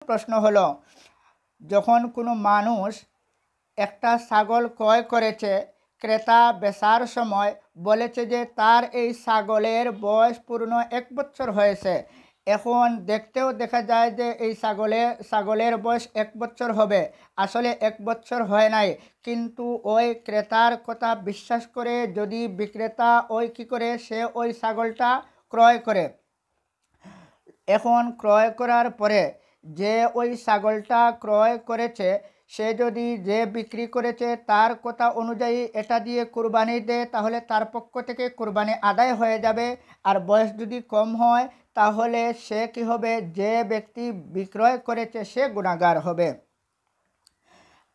প্রশ্ন হলো, যখন কোনো মানুষ একটা ছাগল ক্রয় করেছে, ক্রেতা বেচার সময় বলেছে যে তার এই ছাগলের বয়স পূর্ণ 1 বছর হয়েছে। এখন দেখতেও দেখা যায় যে এই ছাগলের বয়স 1 বছর হবে, আসলে 1 বছর হয় নাই। কিন্তু ওই ক্রেতার কথা বিশ্বাস করে যদি বিক্রেতা কী করে, সে ওই ছাগলটা ক্রয় করে। এখন ক্রয় করার পরে যে ওই ছাগলটা ক্রয় করেছে, সে যদি যে বিক্রি করেছে তার কথা অনুযায়ী এটা দিয়ে কুরবানি দেয়, তাহলে তার পক্ষ থেকে কুরবানি আদায় হয়ে যাবে। আর বয়স যদি কম হয় তাহলে সে কি হবে, যে ব্যক্তি বিক্রয় করেছে সে গুনাহগার হবে।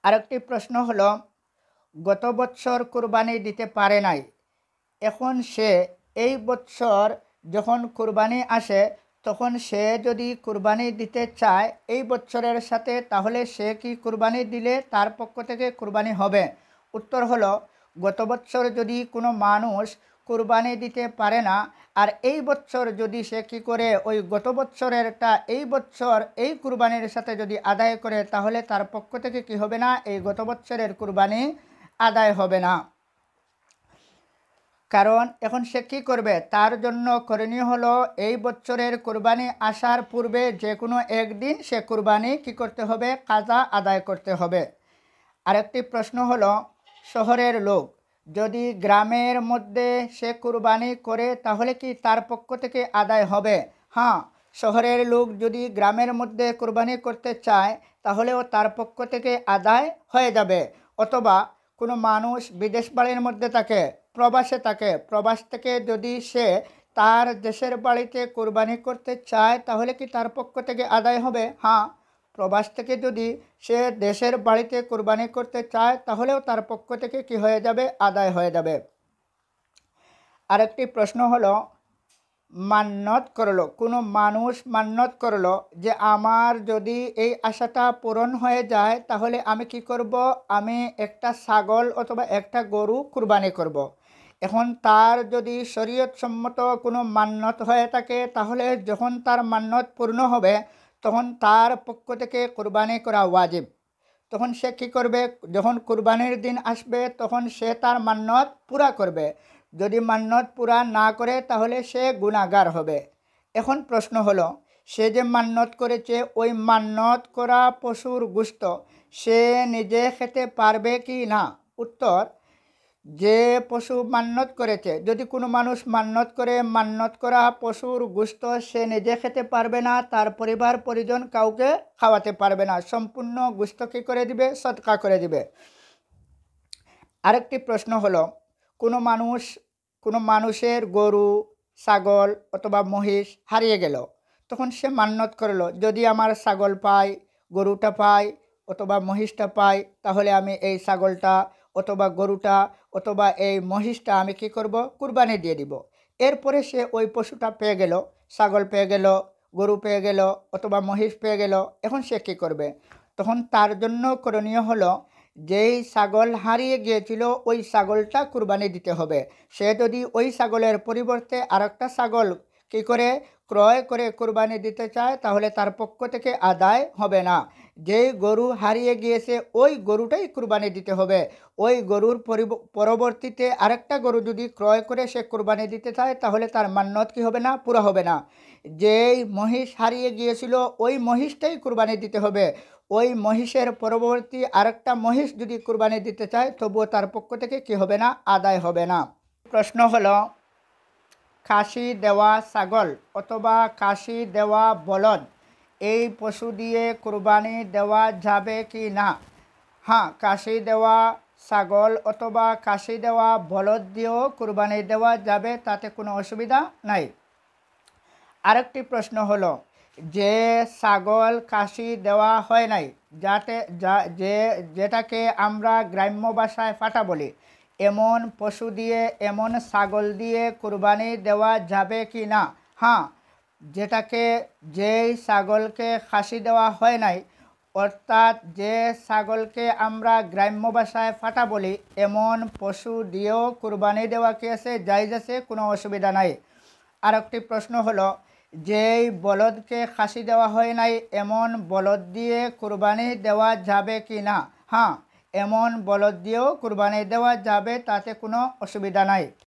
আরেকটি প্রশ্ন হলো, গত বছর কুরবানি দিতে পারে নাই, এখন সে এই বছর যখন কুরবানি আসে তখন সে যদি কুরবানি দিতে চায় এই বছরের সাথে, তাহলে সে কি কুরবানি দিলে তার পক্ষ থেকে কুরবানি হবে? উত্তর হলো, গত বছর যদি কোনো মানুষ কুরবানি দিতে পারে না, আর এই বছর যদি সে কি করে ওই গত বছরেরটা এই বছর এই কুরবানির সাথে যদি আদায় করে, তাহলে তার পক্ষ থেকে কি হবে না, এই গত বছরের কুরবানি আদায় হবে না। কারণ এখন সে কী করবে, তার জন্য করণীয় হলো এই বছরের কুরবানি আসার পূর্বে যে কোনো একদিন সে কুরবানি কী করতে হবে, কাজা আদায় করতে হবে। আরেকটি প্রশ্ন হলো, শহরের লোক যদি গ্রামের মধ্যে সে কুরবানি করে তাহলে কি তার পক্ষ থেকে আদায় হবে? হ্যাঁ, শহরের লোক যদি গ্রামের মধ্যে কুরবানি করতে চায় তাহলেও তার পক্ষ থেকে আদায় হয়ে যাবে। অথবা কোনো মানুষ বিদেশ বাড়ির মধ্যে থাকে, প্রবাসে থাকে, প্রবাস থেকে যদি সে তার দেশের বাড়িতে কুরবানি করতে চায় তাহলে কি তার পক্ষ থেকে আদায় হবে? হ্যাঁ, প্রবাস থেকে যদি সে দেশের বাড়িতে কুরবানি করতে চায় তাহলেও তার পক্ষ থেকে কি হয়ে যাবে, আদায় হয়ে যাবে। আরেকটি প্রশ্ন হলো, মান্যত করলো, কোনো মানুষ মান্যত করলো যে আমার যদি এই আশাটা পূরণ হয়ে যায় তাহলে আমি কি করব, আমি একটা ছাগল অথবা একটা গরু কুরবানি করব। এখন তার যদি শরীয়তসম্মত কোনো মান্যত হয়ে থাকে তাহলে যখন তার মান্যত পূর্ণ হবে তখন তার পক্ষ থেকে কুরবানি করা ওয়াজিব। তখন সে কী করবে, যখন কুরবানির দিন আসবে তখন সে তার মান্যত পুরা করবে। যদি মান্যত পুরা না করে তাহলে সে গুনাহগার হবে। এখন প্রশ্ন হলো, সে যে মান্যত করেছে ওই মান্যত করা পশুর গোশত সে নিজে খেতে পারবে কি না? উত্তর, যে পশু মান্যত করেছে, যদি কোনো মানুষ মান্যত করে মান্যত করা পশুর গোশত সে নিজে খেতে পারবে না, তার পরিবার পরিজন কাউকে খাওয়াতে পারবে না, সম্পূর্ণ গোশত কী করে দিবে, সদকা করে দিবে। আরেকটি প্রশ্ন হলো, কোনো মানুষের গরু, ছাগল অথবা মহিষ হারিয়ে গেল, তখন সে মান্যত করলো যদি আমার ছাগল পাই, গরুটা পাই অথবা মহিষটা পাই তাহলে আমি এই ছাগলটা অথবা গরুটা অথবা এই মহিষটা আমি কি করব, কুরবানি দিয়ে দিব। এরপরে সে ওই পশুটা পেয়ে গেল, ছাগল পেয়ে গেল, গরু পেয়ে গেল অথবা মহিষ পেয়ে গেল, এখন সে কী করবে? তখন তার জন্য করণীয় হলো, যেই ছাগল হারিয়ে গিয়েছিল ওই ছাগলটা কুরবানি দিতে হবে। সে যদি ওই ছাগলের পরিবর্তে আরেকটা ছাগল কী করে ক্রয় করে কুরবানি দিতে চায় তাহলে তার পক্ষ থেকে আদায় হবে না। যেই গরু হারিয়ে গিয়েছে ওই গরুটাই কুরবানি দিতে হবে। ওই গরুর পরবর্তীতে আরেকটা গরু যদি ক্রয় করে সে কুরবানি দিতে চায় তাহলে তার মান্যত কি হবে না, পুরা হবে না। যেই মহিষ হারিয়ে গিয়েছিল ওই মহিষটাই কুরবানি দিতে হবে। ওই মহিষের পরবর্তী আরেকটা মহিষ যদি কুরবানি দিতে চায় তবুও তার পক্ষ থেকে কি হবে না, আদায় হবে না। প্রশ্ন হলো, কাশি দেওয়া ছাগল অথবা কাশি দেওয়া বলদ এই পশু দিয়ে কুরবানি দেওয়া যাবে কি না? হ্যাঁ, কাশি দেওয়া ছাগল অথবা কাশি দেওয়া বলদ দিয়েও কুরবানি দেওয়া যাবে, তাতে কোনো অসুবিধা নাই। আরেকটি প্রশ্ন হলো, যে ছাগল কাশি দেওয়া হয় নাই, যেটাকে আমরা গ্রাম্য ভাষায় ফাটা বলি, এমন পশু দিয়ে, এমন ছাগল দিয়ে কুরবানি দেওয়া যাবে কি না? হ্যাঁ, যেই ছাগলকে খাসি দেওয়া হয় নাই, অর্থাৎ যে ছাগলকে আমরা গ্রাম্য ভাষায় ফাটা বলি, এমন পশু দিয়েও কুরবানি দেওয়া কি আছে, জায়েজ আছে, কোনো অসুবিধা নাই। আর একটি প্রশ্ন হলো, যেই বলদকে খাসি দেওয়া হয় নাই এমন বলদ দিয়ে কুরবানি দেওয়া যাবে কি না? হ্যাঁ, এমন বলদ দিয়েও কুরবানি দেওয়া যাবে, তাতে কোনো অসুবিধা নাই।